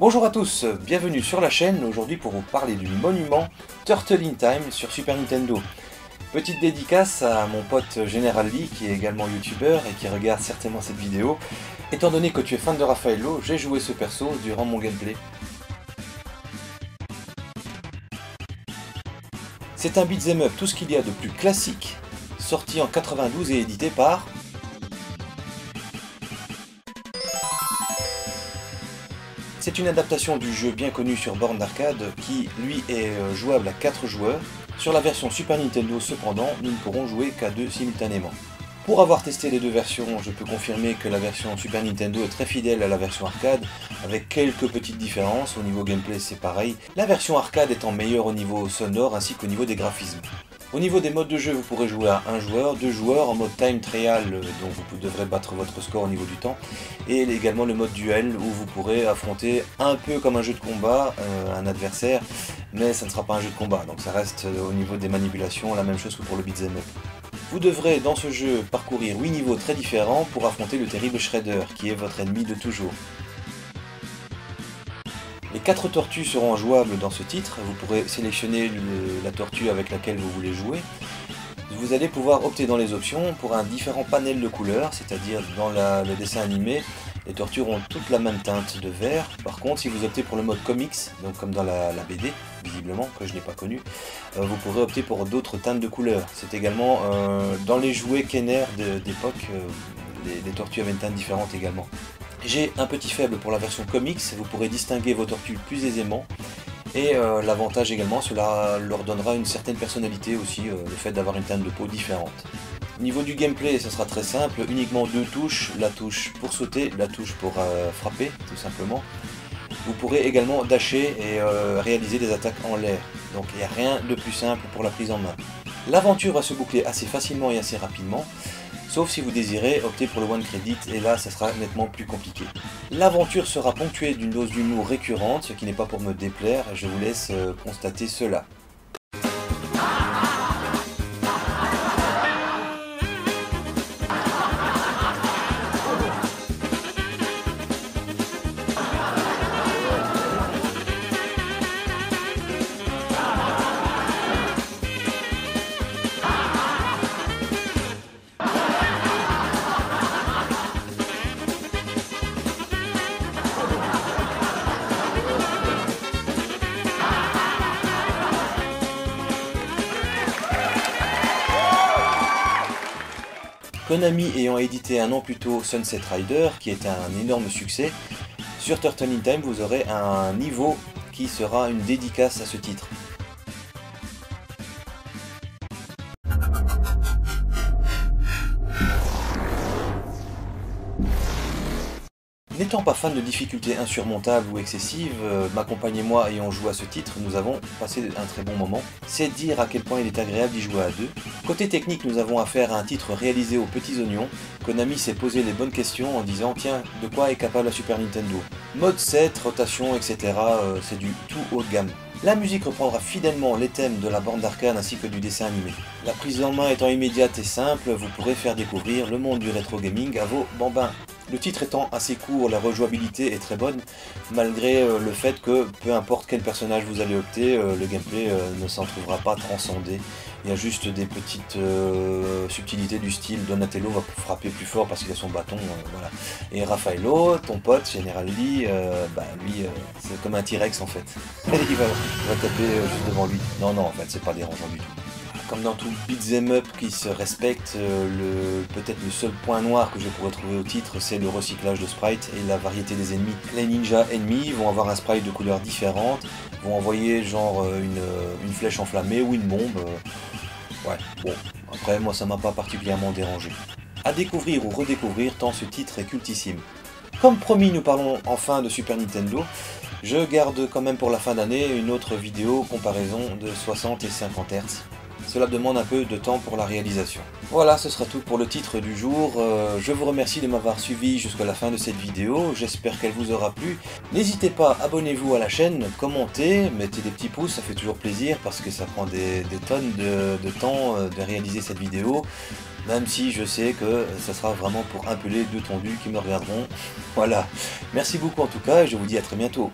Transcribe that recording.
Bonjour à tous, bienvenue sur la chaîne, aujourd'hui pour vous parler du monument Turtle in Time sur Super Nintendo. Petite dédicace à mon pote General Lee qui est également youtubeur et qui regarde certainement cette vidéo. Étant donné que tu es fan de Raffaello, j'ai joué ce perso durant mon gameplay. C'est un beat'em up, tout ce qu'il y a de plus classique, sorti en 92 et édité par... C'est une adaptation du jeu bien connu sur borne d'arcade qui, lui, est jouable à 4 joueurs. Sur la version Super Nintendo, cependant, nous ne pourrons jouer qu'à 2 simultanément. Pour avoir testé les deux versions, je peux confirmer que la version Super Nintendo est très fidèle à la version arcade, avec quelques petites différences. Au niveau gameplay, c'est pareil. La version arcade étant meilleure au niveau sonore ainsi qu'au niveau des graphismes. Au niveau des modes de jeu, vous pourrez jouer à 1 joueur, 2 joueurs, en mode time trial, donc vous devrez battre votre score au niveau du temps, et également le mode duel, où vous pourrez affronter un peu comme un jeu de combat, un adversaire, mais ça ne sera pas un jeu de combat, donc ça reste au niveau des manipulations la même chose que pour le beat'em up. Vous devrez dans ce jeu parcourir 8 niveaux très différents pour affronter le terrible Shredder, qui est votre ennemi de toujours. Les 4 tortues seront jouables dans ce titre, vous pourrez sélectionner la tortue avec laquelle vous voulez jouer. Vous allez pouvoir opter dans les options pour un différent panel de couleurs, c'est-à-dire dans le dessin animé, les tortues auront toutes la même teinte de vert. Par contre, si vous optez pour le mode comics, donc comme dans la BD, visiblement, que je n'ai pas connu, vous pourrez opter pour d'autres teintes de couleurs. C'est également dans les jouets Kenner d'époque, les tortues avaient une teinte différente également. J'ai un petit faible pour la version comics, vous pourrez distinguer vos tortues plus aisément. Et l'avantage également, cela leur donnera une certaine personnalité aussi, le fait d'avoir une teinte de peau différente. Au niveau du gameplay, ce sera très simple, uniquement 2 touches, la touche pour sauter, la touche pour frapper, tout simplement. Vous pourrez également dasher et réaliser des attaques en l'air, donc il n'y a rien de plus simple pour la prise en main. L'aventure va se boucler assez facilement et assez rapidement, sauf si vous désirez opter pour le one credit, et là ça sera nettement plus compliqué. L'aventure sera ponctuée d'une dose d'humour récurrente, ce qui n'est pas pour me déplaire, je vous laisse constater cela. Konami ayant édité un an plus tôt Sunset Rider, qui est un énorme succès, sur Turtle in Time vous aurez un niveau qui sera une dédicace à ce titre. N'étant pas fan de difficultés insurmontables ou excessives, ma compagne et moi ayant joué à ce titre, nous avons passé un très bon moment. C'est dire à quel point il est agréable d'y jouer à 2. Côté technique, nous avons affaire à un titre réalisé aux petits oignons. Konami s'est posé les bonnes questions en disant tiens, de quoi est capable la Super Nintendo? Mode 7, rotation, etc. C'est du tout haut de gamme. La musique reprendra fidèlement les thèmes de la borne d'arcade ainsi que du dessin animé. La prise en main étant immédiate et simple, vous pourrez faire découvrir le monde du rétro gaming à vos bambins. Le titre étant assez court, la rejouabilité est très bonne, malgré le fait que peu importe quel personnage vous allez opter, le gameplay ne s'en trouvera pas transcendé. Il y a juste des petites subtilités du style Donatello va frapper plus fort parce qu'il a son bâton, voilà. Et Raffaello, ton pote, General Lee, lui c'est comme un T-Rex en fait. Il va taper juste devant lui. Non, en fait c'est pas dérangeant du tout. Comme dans tout beat'em up qui se respecte, peut-être le seul point noir que je pourrais trouver au titre, c'est le recyclage de sprites et la variété des ennemis. Les ninjas ennemis vont avoir un sprite de couleurs différentes, vont envoyer genre une flèche enflammée ou une bombe. Ouais, bon, après moi ça m'a pas particulièrement dérangé. À découvrir ou redécouvrir tant ce titre est cultissime. Comme promis, nous parlons enfin de Super Nintendo. Je garde quand même pour la fin d'année une autre vidéo comparaison de 60 et 50 Hz. cela demande un peu de temps pour la réalisation. Voilà, ce sera tout pour le titre du jour. Je vous remercie de m'avoir suivi jusqu'à la fin de cette vidéo, j'espère qu'elle vous aura plu. N'hésitez pas, abonnez-vous à la chaîne, commentez, mettez des petits pouces, ça fait toujours plaisir parce que ça prend des tonnes de temps de réaliser cette vidéo. Même si je sais que ça sera vraiment pour un peu les deux tondus qui me regarderont. Voilà, merci beaucoup en tout cas et je vous dis à très bientôt.